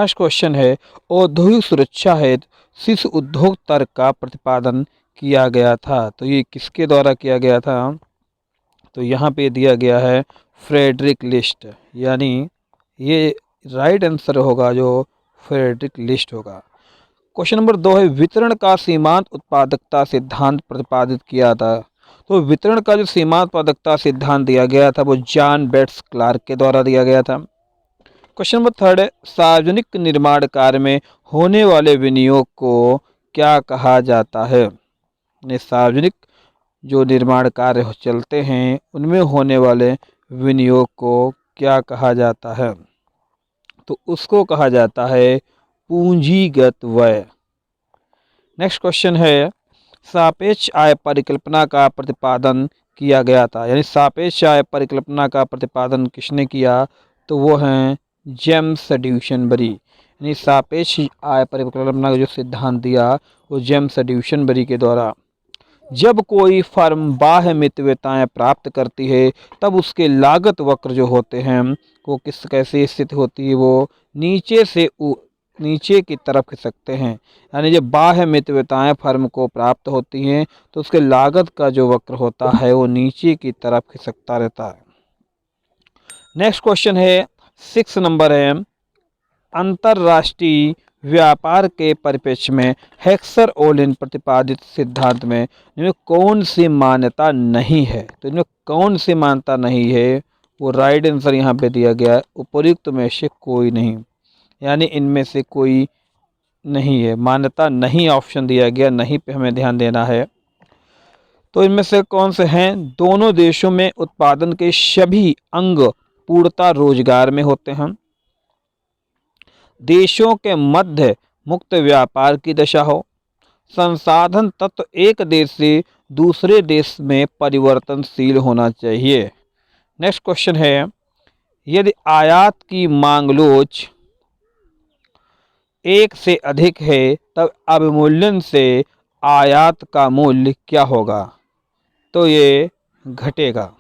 First question है, औद्योगिक सुरक्षा हेतु शीर्ष उद्योग तर्क का प्रतिपादन किया गया था। तो ये किसके द्वारा किया गया था? तो यहाँ पे दिया गया है फ्रेडरिक लिस्ट, यानी ये राइट आंसर होगा जो फ्रेडरिक लिस्ट होगा। क्वेश्चन नंबर 2 है, वितरण का सीमांत उत्पादकता सिद्धांत प्रतिपादित किया था। तो वितरण का जो सीमांत उत्पादकता सिद्धांत दिया गया था वो जॉन बेट्स क्लार्क के द्वारा दिया गया था। क्वेश्चन नंबर 3 है, सार्वजनिक निर्माण कार्य में होने वाले विनियोग को क्या कहा जाता है? सार्वजनिक जो निर्माण कार्य चलते हैं उनमें होने वाले विनियोग को क्या कहा जाता है? तो उसको कहा जाता है पूंजीगत व्यय। नेक्स्ट क्वेश्चन है, सापेक्ष आय परिकल्पना का प्रतिपादन किया गया था, यानी सापेक्ष आय परिकल्पना का प्रतिपादन किसने किया? तो वो हैं जेम्स ड्यूशनबरी। यानी सापेक्ष आय परिकल्पना का जो सिद्धांत दिया वो जेम्स ड्यूशनबरी के द्वारा। जब कोई फर्म बाह्य मितव्यताएं प्राप्त करती है तब उसके लागत वक्र जो होते हैं वो किस कैसे स्थित होती है? वो नीचे से नीचे की तरफ खिसकते हैं। यानी जब बाह्य मितव्यताएं फर्म को प्राप्त होती हैं तो उसके लागत का जो वक्र होता है वो नीचे की तरफ खिसकता रहता है। नेक्स्ट क्वेश्चन है 6 नंबर है, अंतरराष्ट्रीय व्यापार के परिप्रेक्ष्य में हेक्सर ओलिन प्रतिपादित सिद्धांत में इनमें कौन सी मान्यता नहीं है? तो इनमें कौन सी मान्यता नहीं है? वो राइट आंसर यहाँ पे दिया गया है, उपयुक्त में से कोई नहीं, यानी इनमें से कोई नहीं है, मान्यता नहीं ऑप्शन दिया गया, नहीं पे हमें ध्यान देना है। तो इनमें से कौन से हैं? दोनों देशों में उत्पादन के सभी अंग पूर्णतः रोजगार में होते हैं, देशों के मध्य मुक्त व्यापार की दशा हो, संसाधन तत्व एक देश से दूसरे देश में परिवर्तनशील होना चाहिए। नेक्स्ट क्वेश्चन है, यदि आयात की मांग लोच 1 से अधिक है तब अवमूल्यन से आयात का मूल्य क्या होगा? तो ये घटेगा।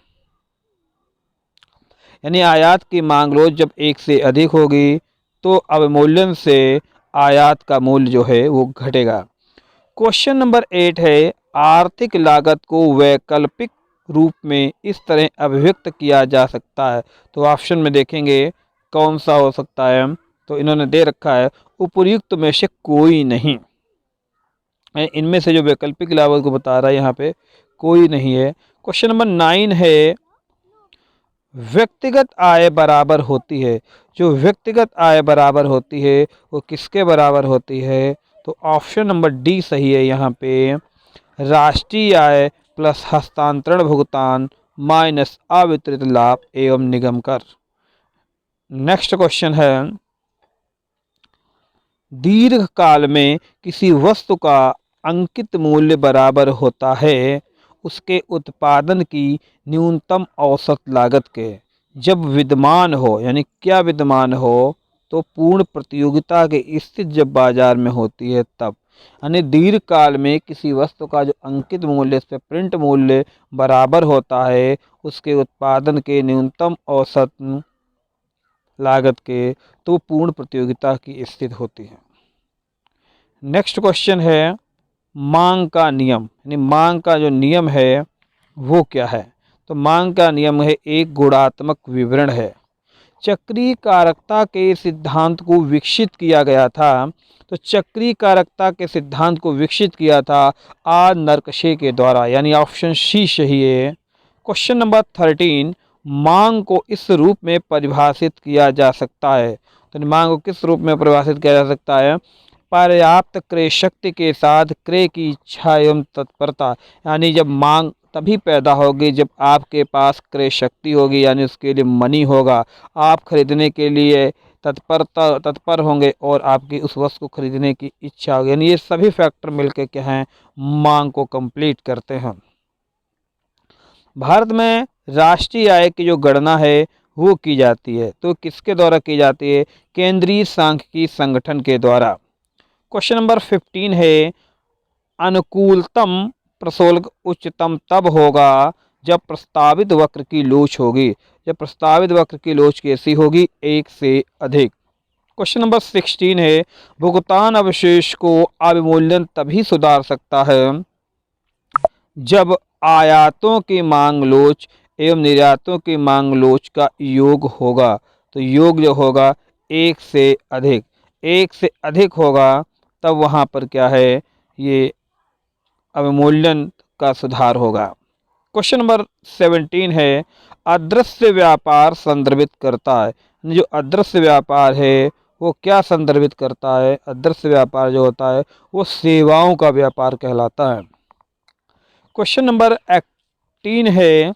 यानी आयात की मांग रोज जब 1 से अधिक होगी तो अवमूल्यन से आयात का मूल्य जो है वो घटेगा। क्वेश्चन नंबर 8 है, आर्थिक लागत को वैकल्पिक रूप में इस तरह अभिव्यक्त किया जा सकता है। तो ऑप्शन में देखेंगे कौन सा हो सकता है? तो इन्होंने दे रखा है उपर्युक्त में से कोई नहीं। इनमें से जो वैकल्पिक लागत को बता रहा है यहाँ पे कोई नहीं है। क्वेश्चन नंबर 9 है, व्यक्तिगत आय बराबर होती है। जो व्यक्तिगत आय बराबर होती है वो किसके बराबर होती है? तो ऑप्शन नंबर डी सही है यहाँ पे, राष्ट्रीय आय प्लस हस्तांतरण भुगतान माइनस अवितरित लाभ एवं निगम कर। नेक्स्ट क्वेश्चन है, दीर्घ काल में किसी वस्तु का अंकित मूल्य बराबर होता है उसके उत्पादन की न्यूनतम औसत लागत के। जब विद्यमान हो, यानी क्या विद्यमान हो? तो पूर्ण प्रतियोगिता के स्थिति जब बाजार में होती है तब। यानी दीर्घ काल में किसी वस्तु का जो अंकित मूल्य, इस पे प्रिंट मूल्य बराबर होता है उसके उत्पादन के न्यूनतम औसत लागत के, तो पूर्ण प्रतियोगिता की स्थिति होती है। नेक्स्ट क्वेश्चन है, मांग का नियम, यानी मांग का जो नियम है वो क्या है? तो मांग का नियम है एक गुणात्मक विवरण है। चक्रीय कारकता के सिद्धांत को विकसित किया गया था। तो चक्रीय कारकता के सिद्धांत को विकसित किया था आर नरकशे के द्वारा, यानी ऑप्शन सी सही है। क्वेश्चन नंबर 13, मांग को इस रूप में परिभाषित किया जा सकता है। तो मांग को किस रूप में परिभाषित किया जा सकता है? पर्याप्त क्रय शक्ति के साथ क्रय की इच्छा एवं तत्परता। यानी जब मांग तभी पैदा होगी जब आपके पास क्रय शक्ति होगी, यानी उसके लिए मनी होगा, आप खरीदने के लिए तत्पर होंगे और आपकी उस वस्तु को खरीदने की इच्छा होगी। यानी ये सभी फैक्टर मिलकर क्या हैं? मांग को कंप्लीट करते हैं। भारत में राष्ट्रीय आय की जो गणना है वो की जाती है, तो किसके द्वारा की जाती है? केंद्रीय सांख्यिकी संगठन के द्वारा। क्वेश्चन नंबर 15 है, अनुकूलतम प्रशुल्क उच्चतम तब होगा जब प्रस्तावित वक्र की लोच होगी। जब प्रस्तावित वक्र की लोच कैसी होगी? 1 से अधिक। क्वेश्चन नंबर 16 है, भुगतान अवशेष को अवमूल्यन तभी सुधार सकता है जब आयातों की मांग लोच एवं निर्यातों की मांग लोच का योग होगा। तो योग जो होगा एक से अधिक होगा, तब वहाँ पर क्या है, ये अवमूल्यन का सुधार होगा। क्वेश्चन नंबर 17 है, अदृश्य व्यापार संदर्भित करता है। जो अदृश्य व्यापार है वो क्या संदर्भित करता है? अदृश्य व्यापार जो होता है वो सेवाओं का व्यापार कहलाता है। क्वेश्चन नंबर 18 है,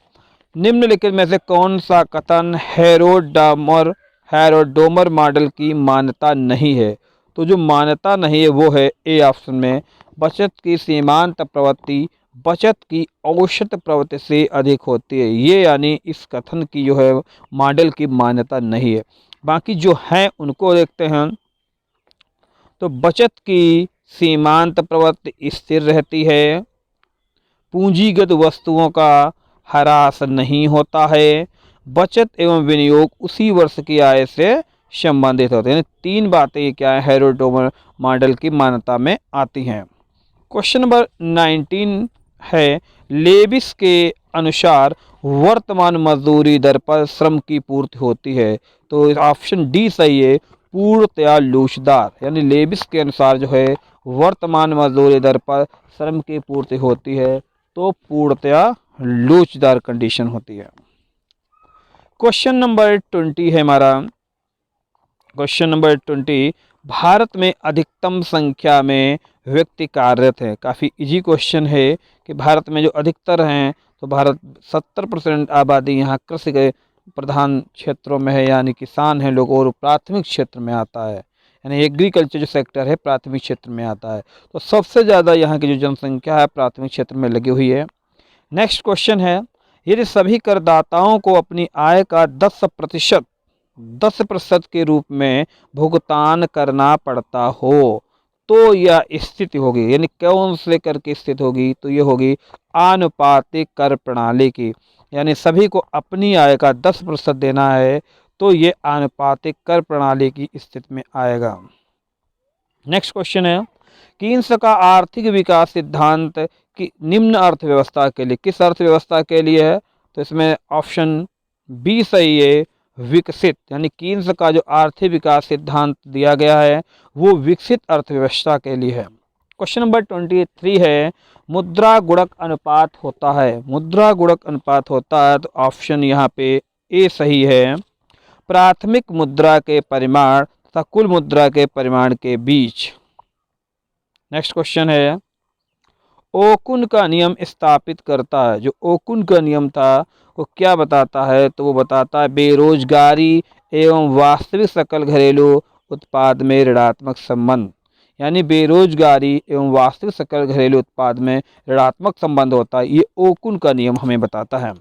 निम्नलिखित में से कौन सा कथन हेरोडोमर मॉडल की मान्यता नहीं है? तो जो मान्यता नहीं है वो है ए ऑप्शन में, बचत की सीमांत प्रवृत्ति बचत की औसत प्रवृत्ति से अधिक होती है। ये यानी इस कथन की जो है मॉडल की मान्यता नहीं है। बाकी जो हैं उनको देखते हैं। तो बचत की सीमांत प्रवृत्ति स्थिर रहती है, पूंजीगत वस्तुओं का ह्रास नहीं होता है, बचत एवं विनियोग उसी वर्ष की आय से संबंधित होते हैं। तीन बातें क्या है हेरोडोमर मॉडल की मान्यता में आती हैं। क्वेश्चन नंबर 19 है, लेविस के अनुसार वर्तमान मजदूरी दर पर श्रम की पूर्ति होती है। तो ऑप्शन डी सही है, पूर्णतया लोचदार। यानी लेविस के अनुसार जो है वर्तमान मजदूरी दर पर श्रम की पूर्ति होती है, तो पूर्णतया लोचदार कंडीशन होती है। क्वेश्चन नंबर 20 है हमारा, क्वेश्चन नंबर 20, भारत में अधिकतम संख्या में व्यक्ति कार्यरत हैं। काफ़ी इजी क्वेश्चन है कि भारत में जो अधिकतर हैं, तो भारत 70% आबादी यहाँ कृषि के प्रधान क्षेत्रों में है, यानी किसान हैं लोग, और प्राथमिक क्षेत्र में आता है, यानी एग्रीकल्चर जो सेक्टर है प्राथमिक क्षेत्र में आता है। तो सबसे ज़्यादा यहाँ की जो जनसंख्या है प्राथमिक क्षेत्र में लगी हुई है। नेक्स्ट क्वेश्चन है, यदि सभी करदाताओं को अपनी आय का 10% के रूप में भुगतान करना पड़ता हो तो यह स्थिति होगी, यानी कौन से कर की स्थिति होगी? तो ये होगी आनुपातिक कर प्रणाली की। यानी सभी को अपनी आय का 10% देना है, तो ये आनुपातिक कर प्रणाली की स्थिति में आएगा। नेक्स्ट क्वेश्चन है, कीन्स का आर्थिक विकास सिद्धांत की निम्न अर्थव्यवस्था के लिए, किस अर्थव्यवस्था के लिए है? तो इसमें ऑप्शन बी सही है, विकसित। यानी कीन्स का जो आर्थिक विकास सिद्धांत दिया गया है वो विकसित अर्थव्यवस्था के लिए है। क्वेश्चन नंबर 23 है, मुद्रा गुणक अनुपात होता है। मुद्रा गुणक अनुपात होता है, तो ऑप्शन यहाँ पे ए सही है, प्राथमिक मुद्रा के परिमाण तथा कुल मुद्रा के परिमाण के बीच। नेक्स्ट क्वेश्चन है, ओकुन का नियम स्थापित करता है। जो ओकुन का नियम था वो क्या बताता है? तो वो बताता है बेरोजगारी एवं वास्तविक सकल घरेलू उत्पाद में ऋणात्मक संबंध। यानी बेरोजगारी एवं वास्तविक सकल घरेलू उत्पाद में ऋणात्मक संबंध होता है, ये ओकुन का नियम हमें बताता है।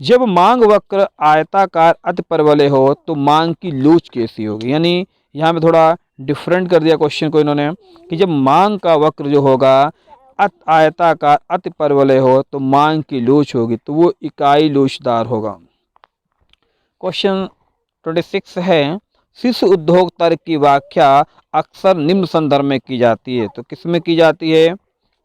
जब मांग वक्र आयताकार अति परवलय हो तो मांग की लोच कैसी होगी? यानी यहाँ पे थोड़ा डिफरेंट कर दिया क्वेश्चन को इन्होंने, कि जब मांग का वक्र जो होगा आयताकार अति परवलय हो तो मांग की लोच होगी, तो वो इकाई लोचदार होगा। क्वेश्चन 26 है, शिशु उद्योग तर्क की व्याख्या अक्सर निम्न संदर्भ में की जाती है। तो किस में की जाती है?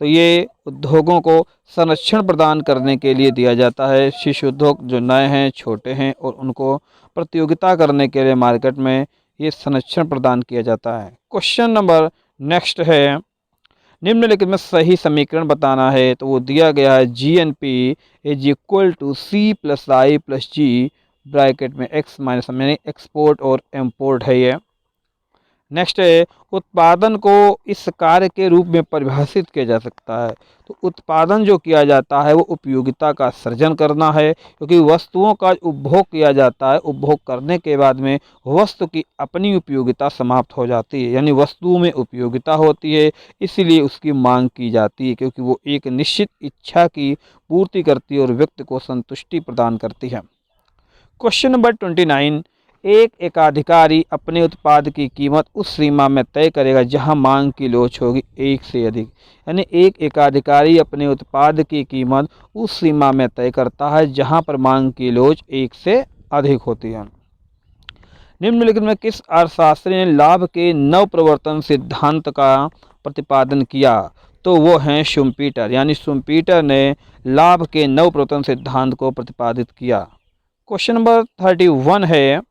तो ये उद्योगों को संरक्षण प्रदान करने के लिए दिया जाता है। शिशु उद्योग जो नए हैं, छोटे हैं, और उनको प्रतियोगिता करने के लिए मार्केट में ये संरक्षण प्रदान किया जाता है। क्वेश्चन नंबर नेक्स्ट है, निम्नलिखित में सही समीकरण बताना है। तो वो दिया गया है GNP is equal to C+I+G bracket में X माइनस, यानी एक्सपोर्ट और इम्पोर्ट है ये। नेक्स्ट है, उत्पादन को इस कार्य के रूप में परिभाषित किया जा सकता है। तो उत्पादन जो किया जाता है वो उपयोगिता का सृजन करना है, क्योंकि वस्तुओं का उपभोग किया जाता है, उपभोग करने के बाद में वस्तु की अपनी उपयोगिता समाप्त हो जाती है, यानी वस्तुओं में उपयोगिता होती है, इसलिए उसकी मांग की जाती है, क्योंकि वो एक निश्चित इच्छा की पूर्ति करती है और व्यक्ति को संतुष्टि प्रदान करती है। क्वेश्चन नंबर 29, एक एकाधिकारी अपने उत्पाद की कीमत उस सीमा में तय करेगा जहां मांग की लोच होगी एक से अधिक। यानी एक एकाधिकारी अपने उत्पाद की कीमत उस सीमा में तय करता है जहां पर मांग की लोच एक से अधिक होती है। निम्नलिखित में किस अर्थशास्त्री ने लाभ के नव प्रवर्तन सिद्धांत का प्रतिपादन किया? तो वो हैं शुम्पीटर, यानी शुम्पीटर ने लाभ के नव प्रवर्तन सिद्धांत को प्रतिपादित किया। क्वेश्चन नंबर 31 है,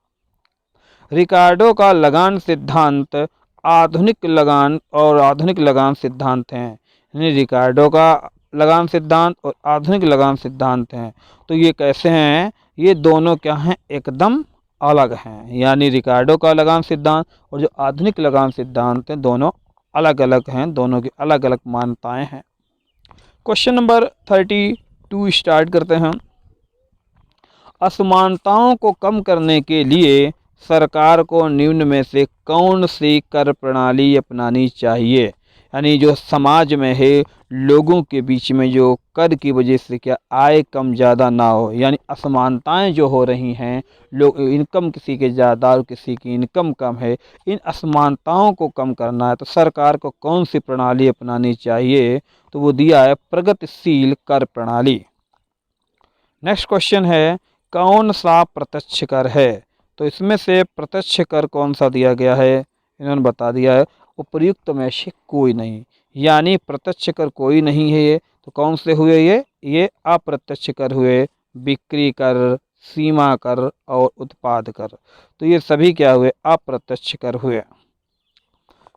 रिकार्डो का लगान सिद्धांत आधुनिक लगान सिद्धांत हैं। यानी रिकार्डो का लगान सिद्धांत और आधुनिक लगान सिद्धांत हैं। तो ये कैसे हैं? ये दोनों क्या हैं? एकदम अलग हैं। यानी रिकार्डो का लगान सिद्धांत और जो आधुनिक लगान सिद्धांत हैं दोनों अलग अलग हैं, दोनों की अलग अलग मान्यताएं हैं। क्वेश्चन नंबर 32 स्टार्ट करते हैं। असमानताओं को कम करने के लिए सरकार को निम्न में से कौन सी कर प्रणाली अपनानी चाहिए? यानी जो समाज में है, लोगों के बीच में जो कर की वजह से क्या आय कम ज़्यादा ना हो, यानी असमानताएं जो हो रही हैं, लोग इनकम किसी के ज़्यादा और किसी की इनकम कम है, इन असमानताओं को कम करना है तो सरकार को कौन सी प्रणाली अपनानी चाहिए? तो वो दिया है प्रगतिशील कर प्रणाली। नेक्स्ट क्वेश्चन है, कौन सा प्रत्यक्ष कर है? तो इसमें से प्रत्यक्ष कर कौन सा दिया गया है? इन्होंने बता दिया है, उपर्युक्त में से कोई नहीं। यानी प्रत्यक्ष कर कोई नहीं है ये, तो कौन से हुए ये अप्रत्यक्ष कर हुए। बिक्री कर, सीमा कर और उत्पाद कर, तो ये सभी क्या हुए? अप्रत्यक्ष कर हुए।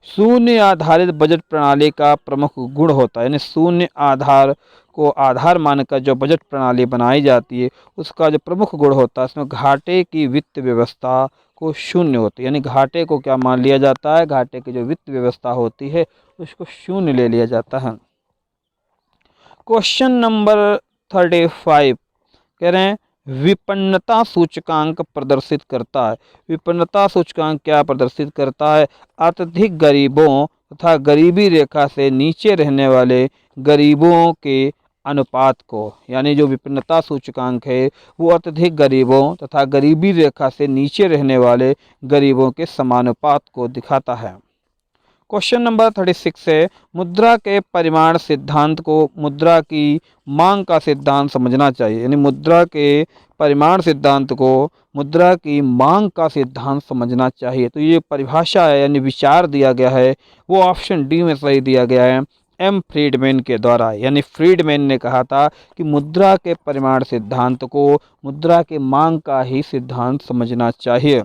शून्य आधारित बजट प्रणाली का प्रमुख गुण होता है, यानी शून्य आधार को आधार मानकर जो बजट प्रणाली बनाई जाती है उसका जो प्रमुख गुण होता है, उसमें घाटे की वित्त व्यवस्था को शून्य होती है। यानी घाटे को क्या मान लिया जाता है? घाटे की जो वित्त व्यवस्था होती है उसको शून्य ले लिया जाता है। क्वेश्चन नंबर 35 कह रहे हैं, विपन्नता सूचकांक प्रदर्शित करता है। विपन्नता सूचकांक क्या प्रदर्शित करता है? अत्यधिक गरीबों तथा गरीबी रेखा से नीचे रहने वाले गरीबों के अनुपात को। यानी जो विपन्नता सूचकांक है वो अत्यधिक गरीबों तथा गरीबी रेखा से नीचे रहने वाले गरीबों के समानुपात को दिखाता है। क्वेश्चन नंबर 36 है, मुद्रा के परिमाण सिद्धांत को मुद्रा की मांग का सिद्धांत समझना चाहिए। यानी मुद्रा के परिमाण सिद्धांत को मुद्रा की मांग का सिद्धांत समझना चाहिए। तो ये परिभाषा है, यानी विचार दिया गया है, वो ऑप्शन डी में सही दिया गया है, एम फ्रीडमैन के द्वारा। यानी फ्रीडमैन ने कहा था कि मुद्रा के परिमाण सिद्धांत को मुद्रा के मांग का ही सिद्धांत समझना चाहिए।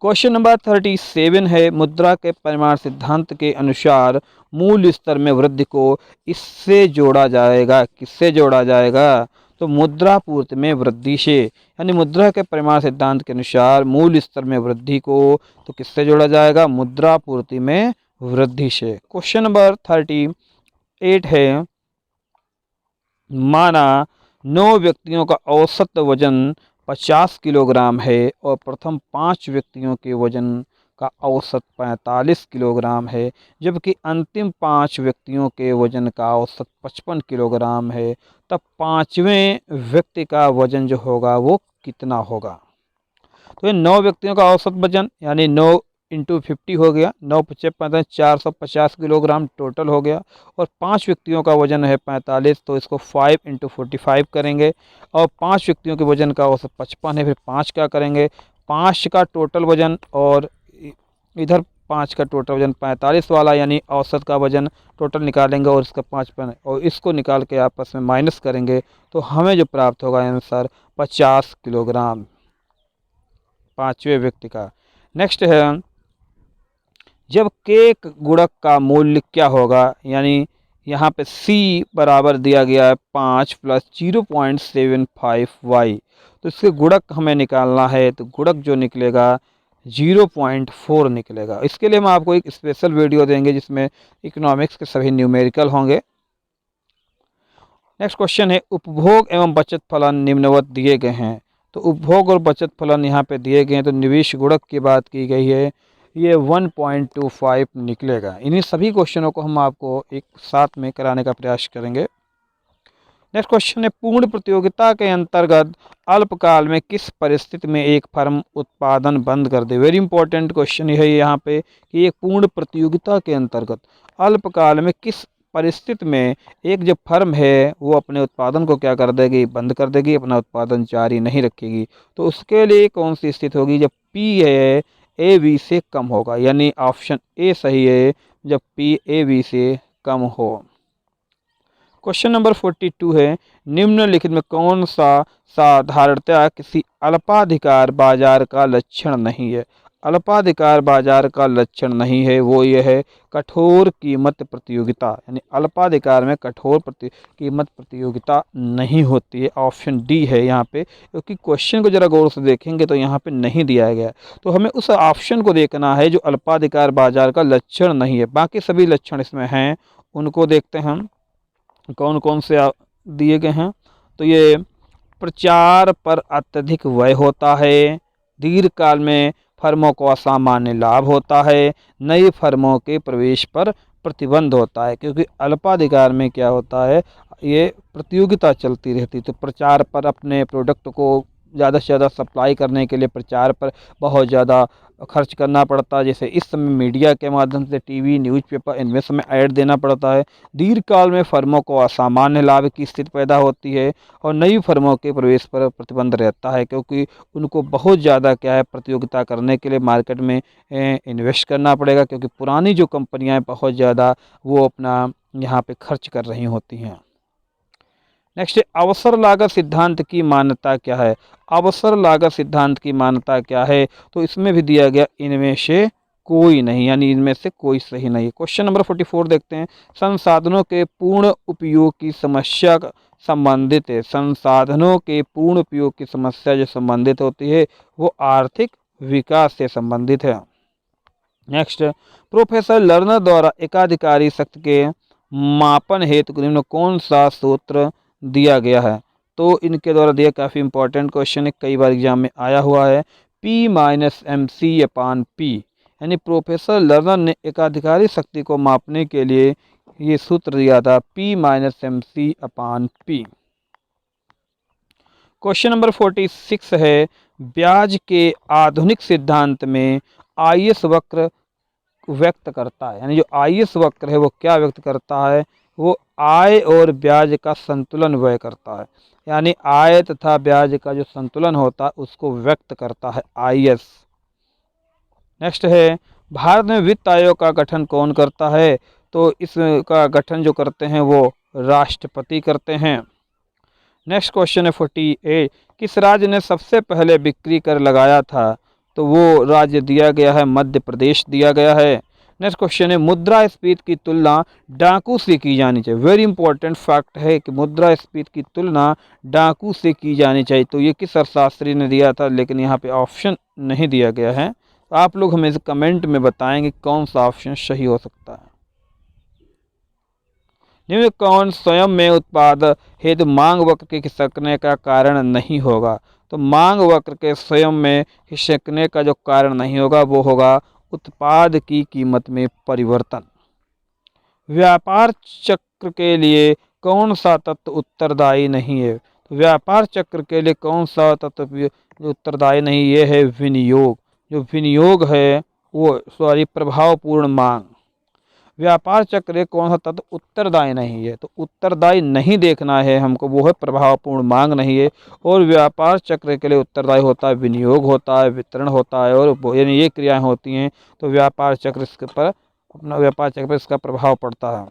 क्वेश्चन नंबर 37 है, मुद्रा के परिमाण सिद्धांत के अनुसार मूल स्तर में वृद्धि को इससे जोड़ा जाएगा। किससे जोड़ा जाएगा? तो मुद्रा पूर्ति में वृद्धि से। यानी मुद्रा के परिमाण सिद्धांत के अनुसार मूल स्तर में वृद्धि को तो किससे जोड़ा जाएगा? मुद्रा पूर्ति में वृद्धि से। क्वेश्चन नंबर 38 है, माना 9 व्यक्तियों का औसत वजन 50 किलोग्राम है और प्रथम 5 व्यक्तियों के वजन का औसत 45 किलोग्राम है, जबकि अंतिम 5 व्यक्तियों के वजन का औसत 55 किलोग्राम है, तब 5वें व्यक्ति का वजन जो होगा वो कितना होगा? तो ये 9 व्यक्तियों का औसत वजन, यानी 9 इंटू 50 हो गया, 9 पचे 45, 450 किलोग्राम टोटल हो गया। और 5 व्यक्तियों का वजन है 45, तो इसको 5 इंटू 45 करेंगे। और 5 व्यक्तियों के वजन का औसत 55 है, फिर 5 का करेंगे, 5 का टोटल वजन और इधर 5 का टोटल वजन 45 वाला, यानी औसत का वजन टोटल निकालेंगे और इसका 5 और इसको निकाल के आपस में माइनस करेंगे तो हमें जो प्राप्त होगा आंसर 50 किलोग्राम 5वें व्यक्ति का। नेक्स्ट है, जब केक गुणक का मूल्य क्या होगा? यानी यहाँ पे C बराबर दिया गया है 5 प्लस 0.75y, तो इसके गुणक हमें निकालना है, तो गुणक जो निकलेगा 0.4 निकलेगा। इसके लिए हम आपको एक स्पेशल वीडियो देंगे जिसमें इकोनॉमिक्स के सभी न्यूमेरिकल होंगे। नेक्स्ट क्वेश्चन है, उपभोग एवं बचत फलन निम्नवत दिए गए हैं। तो उपभोग और बचत फलन यहाँ पे दिए गए हैं, तो निवेश गुणक की बात की गई है, ये 1.25 निकलेगा। इन्हीं सभी क्वेश्चनों को हम आपको एक साथ में कराने का प्रयास करेंगे। नेक्स्ट क्वेश्चन है, पूर्ण प्रतियोगिता के अंतर्गत अल्पकाल में किस परिस्थिति में एक फर्म उत्पादन बंद कर दे? वेरी इंपॉर्टेंट क्वेश्चन है यहाँ पे कि एक पूर्ण प्रतियोगिता के अंतर्गत अल्पकाल में किस परिस्थिति में एक जो फर्म है वो अपने उत्पादन को क्या कर देगी, बंद कर देगी, अपना उत्पादन जारी नहीं रखेगी। तो उसके लिए कौन सी स्थिति होगी, जब पी है ए बी से कम होगा, यानी ऑप्शन ए सही है जब पी ए बी से कम हो। क्वेश्चन नंबर 42 है, निम्नलिखित में कौन सा साधारणतया किसी अल्पाधिकार बाजार का लक्षण नहीं है। अल्पाधिकार बाजार का लक्षण नहीं है वो ये है कठोर कीमत प्रतियोगिता, यानी अल्पाधिकार में कठोर कीमत प्रतियोगिता नहीं होती है। ऑप्शन डी है यहाँ पे, क्योंकि क्वेश्चन को जरा गौर से देखेंगे तो यहाँ पे नहीं दिया गया है, तो हमें उस ऑप्शन को देखना है जो अल्पाधिकार बाजार का लक्षण नहीं है। बाकी सभी लक्षण इसमें हैं, उनको देखते हैं हम कौन कौन से दिए गए हैं। तो ये प्रचार पर अत्यधिक व्यय होता है, दीर्घकाल में फर्मों को असामान्य लाभ होता है, नई फर्मों के प्रवेश पर प्रतिबंध होता है। क्योंकि अल्पाधिकार में क्या होता है, ये प्रतियोगिता चलती रहती, तो प्रचार पर अपने प्रोडक्ट को ज़्यादा से ज़्यादा सप्लाई करने के लिए प्रचार पर बहुत ज़्यादा खर्च करना पड़ता है। जैसे इस समय मीडिया के माध्यम से टीवी, न्यूज़पेपर, इनमें समय ऐड देना पड़ता है। दीर्घकाल में फर्मों को असामान्य लाभ की स्थिति पैदा होती है और नई फर्मों के प्रवेश पर प्रतिबंध रहता है, क्योंकि उनको बहुत ज़्यादा क्या है प्रतियोगिता करने के लिए मार्केट में इन्वेस्ट करना पड़ेगा, क्योंकि पुरानी जो कंपनियां हैं बहुत ज़्यादा वो अपना यहाँ पे खर्च कर रही होती हैं। नेक्स्ट, अवसर लागत सिद्धांत की मान्यता क्या है। अवसर लागत सिद्धांत की मान्यता क्या है, तो इसमें भी दिया गया इनमें से कोई नहीं, यानी इनमें से कोई सही नहीं है। क्वेश्चन नंबर 44 देखते हैं, संसाधनों के पूर्ण उपयोग की समस्या संबंधित है। संसाधनों के पूर्ण उपयोग की समस्या जो संबंधित होती है वो आर्थिक विकास से संबंधित है। नेक्स्ट, प्रोफेसर लर्नर द्वारा एकाधिकारी शक्ति के मापन हेतु निम्न कौन सा सूत्र दिया गया है। तो इनके द्वारा दिया काफ़ी इंपॉर्टेंट क्वेश्चन है, कई बार एग्जाम में आया हुआ है। P माइनस एम सी अपान पी, यानी प्रोफेसर लर्नर ने एकाधिकारी शक्ति को मापने के लिए ये सूत्र दिया था P माइनस एम सी अपान पी। क्वेश्चन नंबर 46 है, ब्याज के आधुनिक सिद्धांत में आईएस वक्र व्यक्त करता है, यानी जो आईएस वक्र है वो क्या व्यक्त करता है, वो आय और ब्याज का संतुलन व्यय करता है, यानी आय तथा ब्याज का जो संतुलन होता है उसको व्यक्त करता है आईएस। नेक्स्ट है, भारत में वित्त आयोग का गठन कौन करता है, तो इसका गठन जो करते हैं वो राष्ट्रपति करते हैं। नेक्स्ट क्वेश्चन है 48, किस राज्य ने सबसे पहले बिक्री कर लगाया था, तो वो राज्य दिया गया है मध्य प्रदेश दिया गया है। नेक्स्ट क्वेश्चन है, मुद्रास्फीति की तुलना डाकू से की जानी चाहिए। वेरी इंपॉर्टेंट फैक्ट है कि मुद्रास्फीति की तुलना डाकू से की जानी चाहिए, तो ये किस अर्थशास्त्री ने दिया था, लेकिन यहाँ पे ऑप्शन नहीं दिया गया है। तो आप लोग हमें कमेंट में बताएंगे कौन सा ऑप्शन सही हो सकता है। निम्न कौन स्वयं में उत्पाद हेतु मांग वक्र के खिसकने का कारण नहीं होगा, तो मांग वक्र के स्वयं में खिसकने का जो कारण नहीं होगा वो होगा उत्पाद की कीमत में परिवर्तन। व्यापार चक्र के लिए कौन सा तत्व उत्तरदायी नहीं है, तो व्यापार चक्र के लिए कौन सा तत्व उत्तरदायी नहीं, ये है विनियोग। जो विनियोग है वो प्रभावपूर्ण मांग। व्यापार चक्र कौन सा तत्व उत्तरदायी नहीं है, तो उत्तरदायी नहीं देखना है हमको, वो है प्रभावपूर्ण मांग नहीं है। और व्यापार चक्र के लिए उत्तरदायी होता है विनियोग होता है, वितरण होता है, और यानी ये क्रियाएं होती हैं, तो व्यापार चक्र इसके पर अपना व्यापार चक्र पर इसका प्रभाव पड़ता है।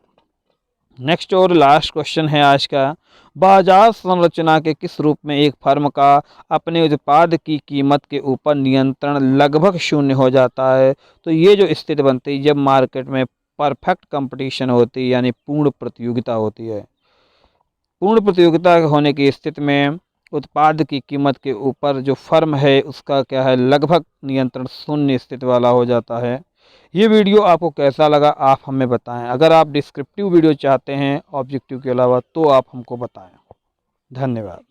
नेक्स्ट और लास्ट क्वेश्चन है आज का, बाजार संरचना के किस रूप में एक फर्म का अपने उत्पाद की कीमत के ऊपर नियंत्रण लगभग शून्य हो जाता है, तो ये जो स्थिति बनती है जब मार्केट में परफेक्ट कंपटीशन होती है, यानी पूर्ण प्रतियोगिता होती है। पूर्ण प्रतियोगिता होने की स्थिति में उत्पाद की कीमत के ऊपर जो फर्म है उसका क्या है लगभग नियंत्रण शून्य स्थिति वाला हो जाता है। ये वीडियो आपको कैसा लगा आप हमें बताएं। अगर आप डिस्क्रिप्टिव वीडियो चाहते हैं ऑब्जेक्टिव के अलावा तो आप हमको बताएं। धन्यवाद।